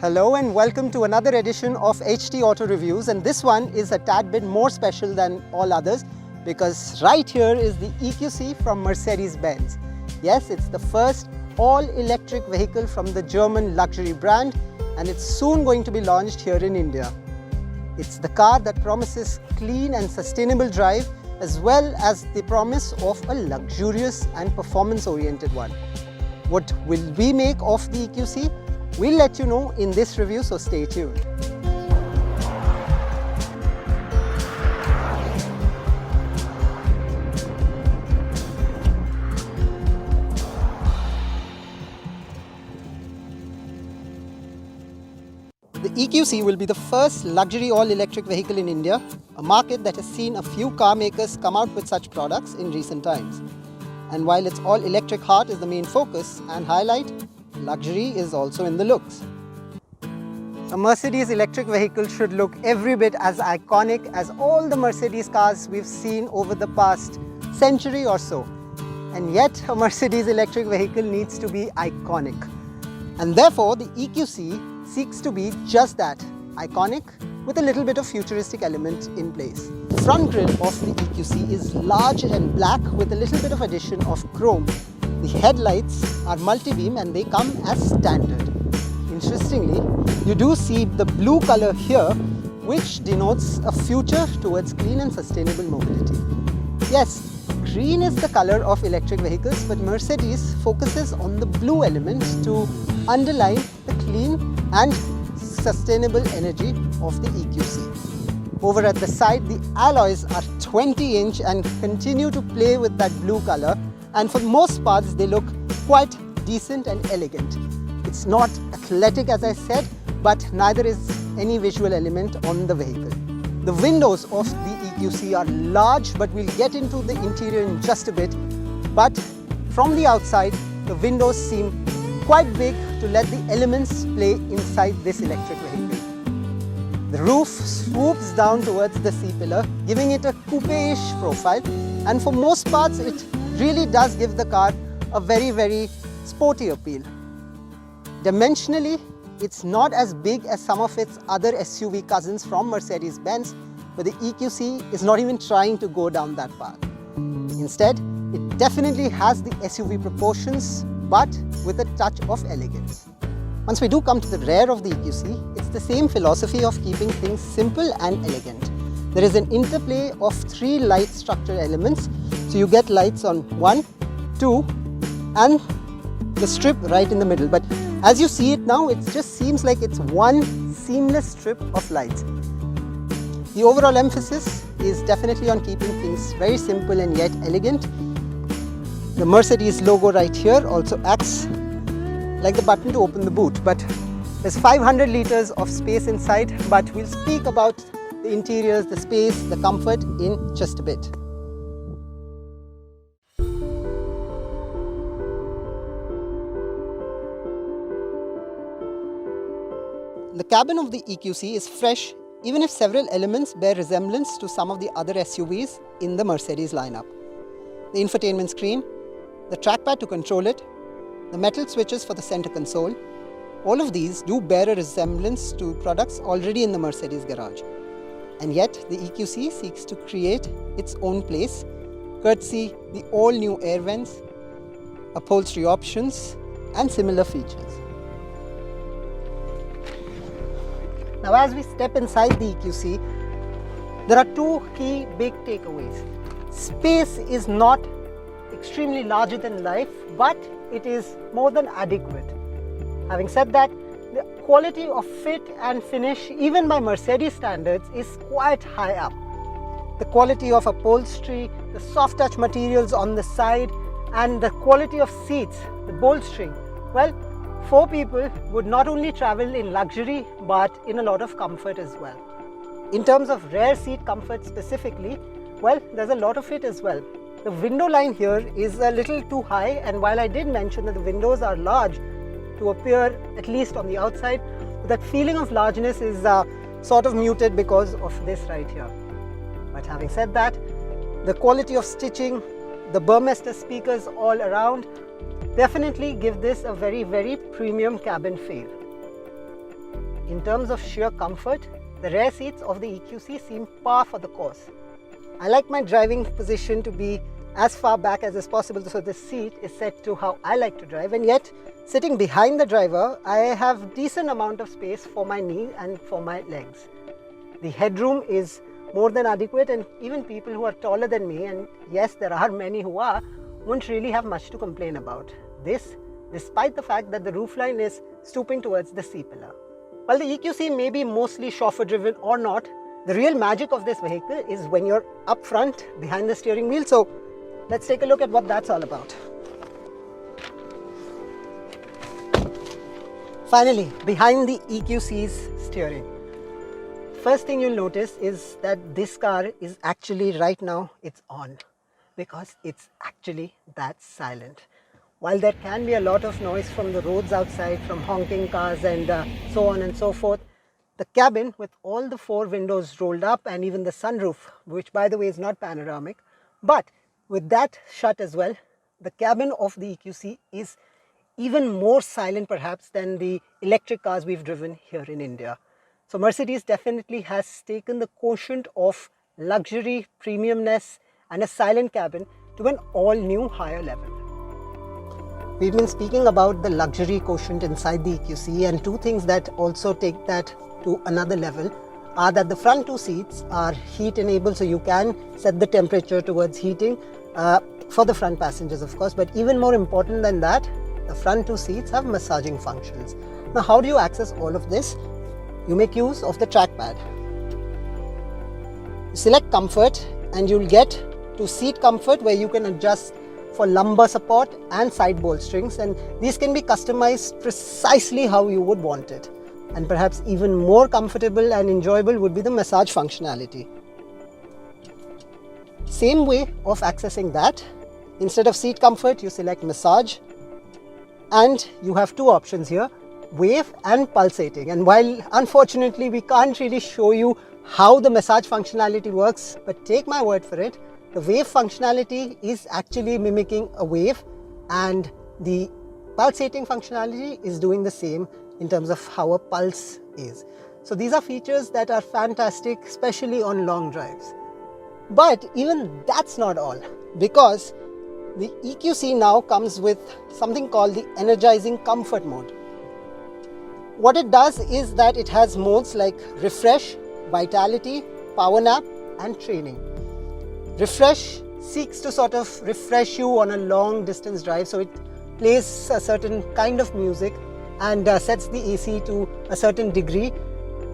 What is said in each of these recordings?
Hello and welcome to another edition of HT Auto Reviews, and this one is a tad bit more special than all others because right here is the EQC from Mercedes-Benz. Yes, it's the first all-electric vehicle from the German luxury brand, and it's soon going to be launched here in India. It's the car that promises clean and sustainable drive as well as the promise of a luxurious and performance-oriented one. What will we make of the EQC? We'll let you know in this review, so stay tuned. The EQC will be the first luxury all-electric vehicle in India, a market that has seen a few car makers come out with such products in recent times. And while its all-electric heart is the main focus and highlight, luxury is also in the looks. A Mercedes electric vehicle should look every bit as iconic as all the Mercedes cars we've seen over the past century or so. And yet, a Mercedes electric vehicle needs to be iconic. And therefore, the EQC seeks to be just that, iconic with a little bit of futuristic element in place. The front grille of the EQC is large and black with a little bit of addition of chrome. The headlights are multi-beam and they come as standard. Interestingly, you do see the blue color here, which denotes a future towards clean and sustainable mobility. Yes, green is the color of electric vehicles, but Mercedes focuses on the blue element to underline the clean and sustainable energy of the EQC. Over at the side, the alloys are 20-inch and continue to play with that blue color. And for most parts, they look quite decent and elegant. It's not athletic, as I said, but neither is any visual element on the vehicle. The windows of the EQC are large, but we'll get into the interior in just a bit. But from the outside, the windows seem quite big to let the elements play inside this electric vehicle. The roof swoops down towards the C-pillar, giving it a coupe-ish profile, and for most parts, it really does give the car a very sporty appeal. Dimensionally, it's not as big as some of its other SUV cousins from Mercedes-Benz, but the EQC is not even trying to go down that path. Instead, it definitely has the SUV proportions, but with a touch of elegance. Once we do come to the rear of the EQC, it's the same philosophy of keeping things simple and elegant. There is an interplay of 3 light structure elements. So you get lights on 1, 2 and the strip right in the middle. But as you see it now, it just seems like it's one seamless strip of lights. The overall emphasis is definitely on keeping things very simple and yet elegant. The Mercedes logo right here also acts like the button to open the boot. But there's 500 liters of space inside, but we'll speak about the interiors, the space, the comfort in just a bit. The cabin of the EQC is fresh, even if several elements bear resemblance to some of the other SUVs in the Mercedes lineup. The infotainment screen, the trackpad to control it, the metal switches for the center console, all of these do bear a resemblance to products already in the Mercedes garage. And yet, the EQC seeks to create its own place, courtesy the all-new air vents, upholstery options, and similar features. Now, as we step inside the EQC, there are 2 key big takeaways. Space is not extremely larger than life, but it is more than adequate. Having said that, the quality of fit and finish, even by Mercedes standards, is quite high up. The quality of upholstery, the soft touch materials on the side, and the quality of seats, the bolstering, well, 4 people would not only travel in luxury, but in a lot of comfort as well. In terms of rear seat comfort specifically, well, there's a lot of it as well. The window line here is a little too high, and while I did mention that the windows are large to appear, at least on the outside, that feeling of largeness is sort of muted because of this right here. But having said that, the quality of stitching, the Burmester speakers all around, definitely give this a very premium cabin feel. in terms of sheer comfort, the rear seats of the EQC seem par for the course. I like my driving position to be as far back as is possible, so the seat is set to how I like to drive, and yet sitting behind the driver, I have decent amount of space for my knee and for my legs. The headroom is more than adequate, and even people who are taller than me, and yes, there are many who are, won't really have much to complain about. This, despite the fact that the roofline is stooping towards the C-pillar. While the EQC may be mostly chauffeur driven or not, the real magic of this vehicle is when you're up front behind the steering wheel. So let's take a look at what that's all about. Finally, behind the EQC's steering. First thing you'll notice is that this car is actually right now, it's on, because it's actually that silent. While there can be a lot of noise from the roads outside, from honking cars and so on and so forth, the cabin with all the 4 windows rolled up and even the sunroof, which by the way is not panoramic, but with that shut as well, the cabin of the EQC is even more silent perhaps than the electric cars we've driven here in India. So Mercedes definitely has taken the quotient of luxury, premiumness and a silent cabin to an all-new higher level. We've been speaking about the luxury quotient inside the EQC, and 2 things that also take that to another level are that the front 2 seats are heat enabled, so you can set the temperature towards heating for the front passengers of course, but even more important than that, the front 2 seats have massaging functions. Now how do you access all of this? You make use of the trackpad. You select comfort and you'll get to seat comfort, where you can adjust for lumbar support and side bolsterings, and these can be customized precisely how you would want it. And perhaps even more comfortable and enjoyable would be the massage functionality. Same way of accessing that. Instead of seat comfort, you select massage, and you have 2 options here, wave and pulsating. And while unfortunately we can't really show you how the massage functionality works, but take my word for it, the wave functionality is actually mimicking a wave, and the pulsating functionality is doing the same in terms of how a pulse is. So these are features that are fantastic, especially on long drives. But even that's not all, because the EQC now comes with something called the energizing comfort mode. What it does is that it has modes like refresh, vitality, power nap and training. Refresh seeks to sort of refresh you on a long distance drive, so it plays a certain kind of music and sets the AC to a certain degree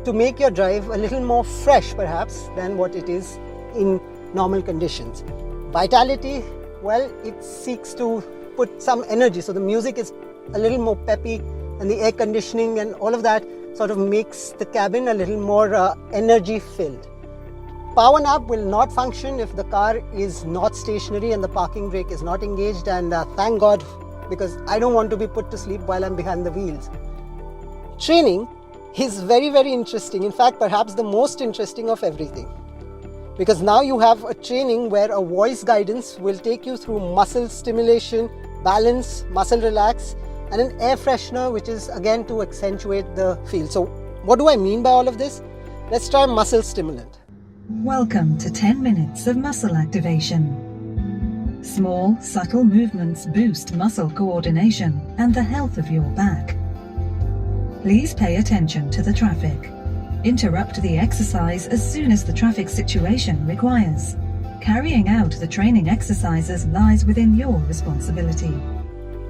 to make your drive a little more fresh perhaps than what it is in normal conditions. Vitality, well, it seeks to put some energy, so the music is a little more peppy, and the air conditioning and all of that sort of makes the cabin a little more energy filled. Power nap will not function if the car is not stationary and the parking brake is not engaged, and thank God, because I don't want to be put to sleep while I'm behind the wheels. Training is very, very interesting. In fact, perhaps the most interesting of everything, because now you have a training where a voice guidance will take you through muscle stimulation, balance, muscle relax, and an air freshener, which is again to accentuate the feel. So what do I mean by all of this? Let's try muscle stimulant. Welcome to 10 minutes of muscle activation. Small, subtle movements boost muscle coordination and the health of your back. Please pay attention to the traffic. Interrupt the exercise as soon as the traffic situation requires. Carrying out the training exercises lies within your responsibility.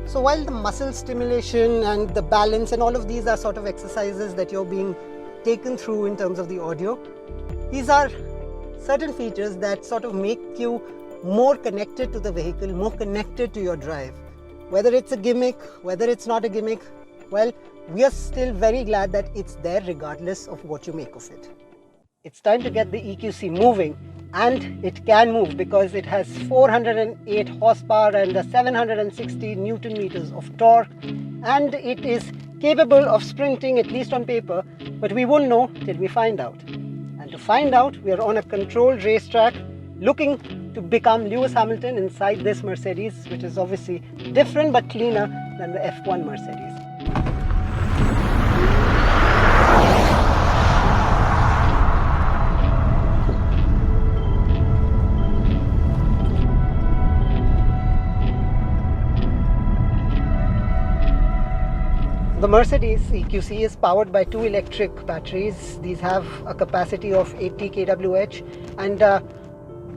So while the muscle stimulation and the balance and all of these are sort of exercises that you're being taken through in terms of the audio, these are certain features that sort of make you more connected to the vehicle, more connected to your drive. Whether it's a gimmick, whether it's not a gimmick, well, we are still very glad that it's there regardless of what you make of it. It's time to get the EQC moving, and it can move because it has 408 horsepower and 760 Newton meters of torque, and it is capable of sprinting, at least on paper, but we won't know till we find out. And to find out, we are on a controlled racetrack looking to become Lewis Hamilton inside this Mercedes, which is obviously different but cleaner than the F1 Mercedes. Mercedes EQC is powered by 2 electric batteries. These have a capacity of 80 kWh, and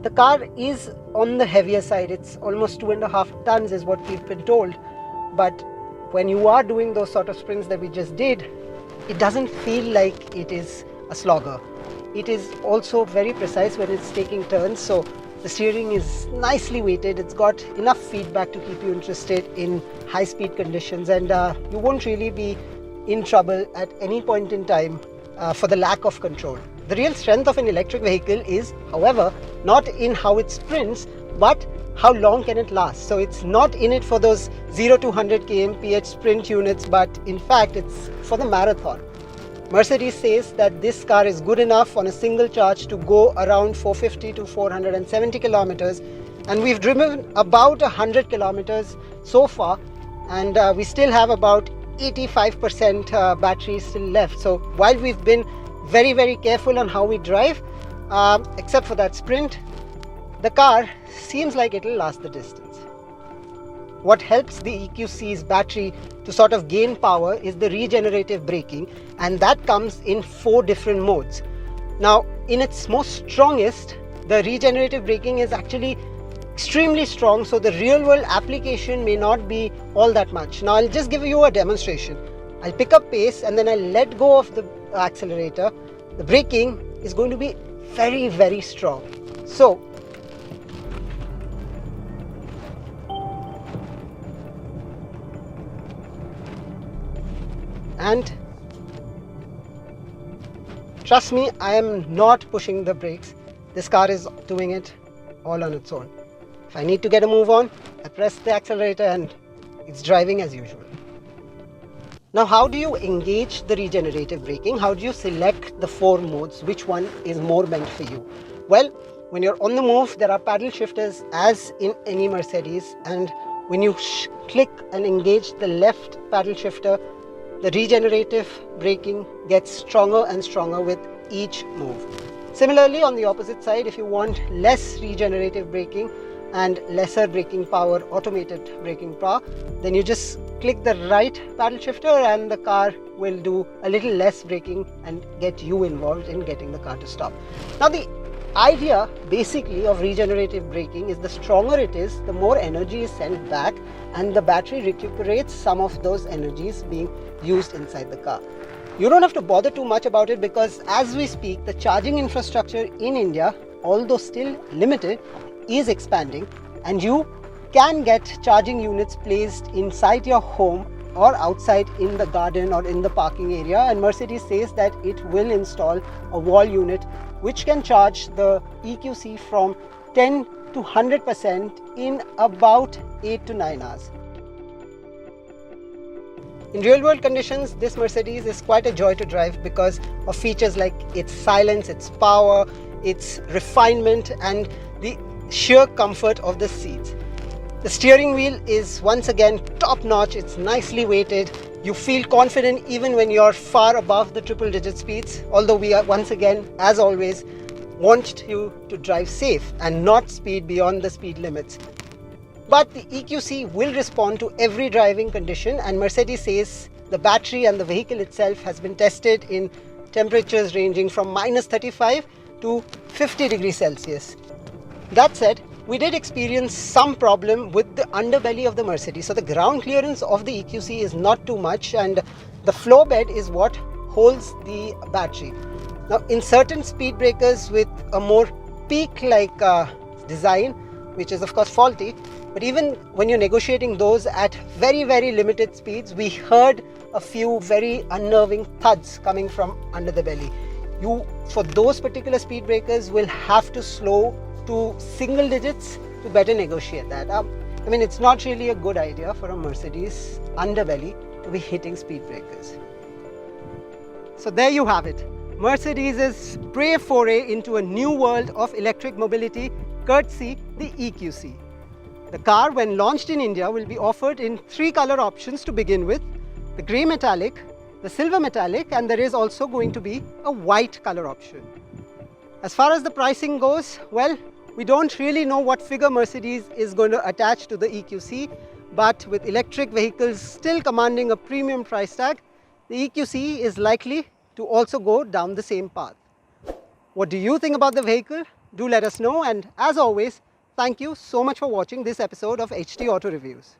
the car is on the heavier side. It's almost 2.5 tons is what we've been told. But when you are doing those sort of sprints that we just did, it doesn't feel like it is a slogger. It is also very precise when it's taking turns, so the steering is nicely weighted. It's got enough feedback to keep you interested in high speed conditions, and you won't really be in trouble at any point in time for the lack of control. The real strength of an electric vehicle is, however, not in how it sprints, but how long can it last. So it's not in it for those 0 to 100 kmph sprint units, but in fact it's for the marathon. Mercedes says that this car is good enough on a single charge to go around 450 to 470 kilometers, and we've driven about 100 kilometers so far, and we still have about 85% battery still left. So while we've been very careful on how we drive, except for that sprint, the car seems like it'll last the distance. What helps the EQC's battery to sort of gain power is the regenerative braking, and that comes in 4 different modes. Now, in its most strongest, the regenerative braking is actually extremely strong, so the real world application may not be all that much. Now, I'll just give you a demonstration. I'll pick up pace and then I'll let go of the accelerator. The braking is going to be very strong. So, and trust me, I am not pushing the brakes. This car is doing it all on its own. If I need to get a move on, I press the accelerator and it's driving as usual. Now, how do you engage the regenerative braking? How do you select the 4 modes? Which one is more meant for you? Well, when you're on the move, there are paddle shifters as in any Mercedes, and when you click and engage the left paddle shifter, the regenerative braking gets stronger and stronger with each move. Similarly, on the opposite side, if you want less regenerative braking and lesser braking power, automated braking power, then you just click the right paddle shifter and the car will do a little less braking and get you involved in getting the car to stop. Now, the idea basically of regenerative braking is the stronger it is, the more energy is sent back, and the battery recuperates some of those energies being used inside the car. You don't have to bother too much about it, because as we speak, the charging infrastructure in India, although still limited, is expanding, and you can get charging units placed inside your home or outside in the garden or in the parking area, and Mercedes says that it will install a wall unit which can charge the EQC from 10 to 100% in about 8 to 9 hours. In real world conditions, this Mercedes is quite a joy to drive because of features like its silence, its power, its refinement, and the sheer comfort of the seats. The steering wheel is once again top notch. It's nicely weighted. You feel confident even when you're far above the triple digit speeds, although we are once again, as always, want you to drive safe and not speed beyond the speed limits. But the EQC will respond to every driving condition, and Mercedes says the battery and the vehicle itself has been tested in temperatures ranging from -35 to 50 degrees Celsius. That said, we did experience some problem with the underbelly of the Mercedes. So the ground clearance of the EQC is not too much, and the floor bed is what holds the battery. Now, in certain speed breakers with a more peak-like design, which is of course faulty, but even when you're negotiating those at very limited speeds, we heard a few very unnerving thuds coming from under the belly. You, for those particular speed breakers, will have to slow to single digits to better negotiate that. I mean, it's not really a good idea for a Mercedes underbelly to be hitting speed breakers. So there you have it. Mercedes' brave foray into a new world of electric mobility, courtesy the EQC. The car, when launched in India, will be offered in 3 color options to begin with: the grey metallic, the silver metallic, and there is also going to be a white color option. As far as the pricing goes, well, we don't really know what figure Mercedes is going to attach to the EQC, But with electric vehicles still commanding a premium price tag, the EQC is likely to also go down the same path. What do you think about the vehicle? Do let us know, and as always, thank you so much for watching this episode of HT Auto Reviews.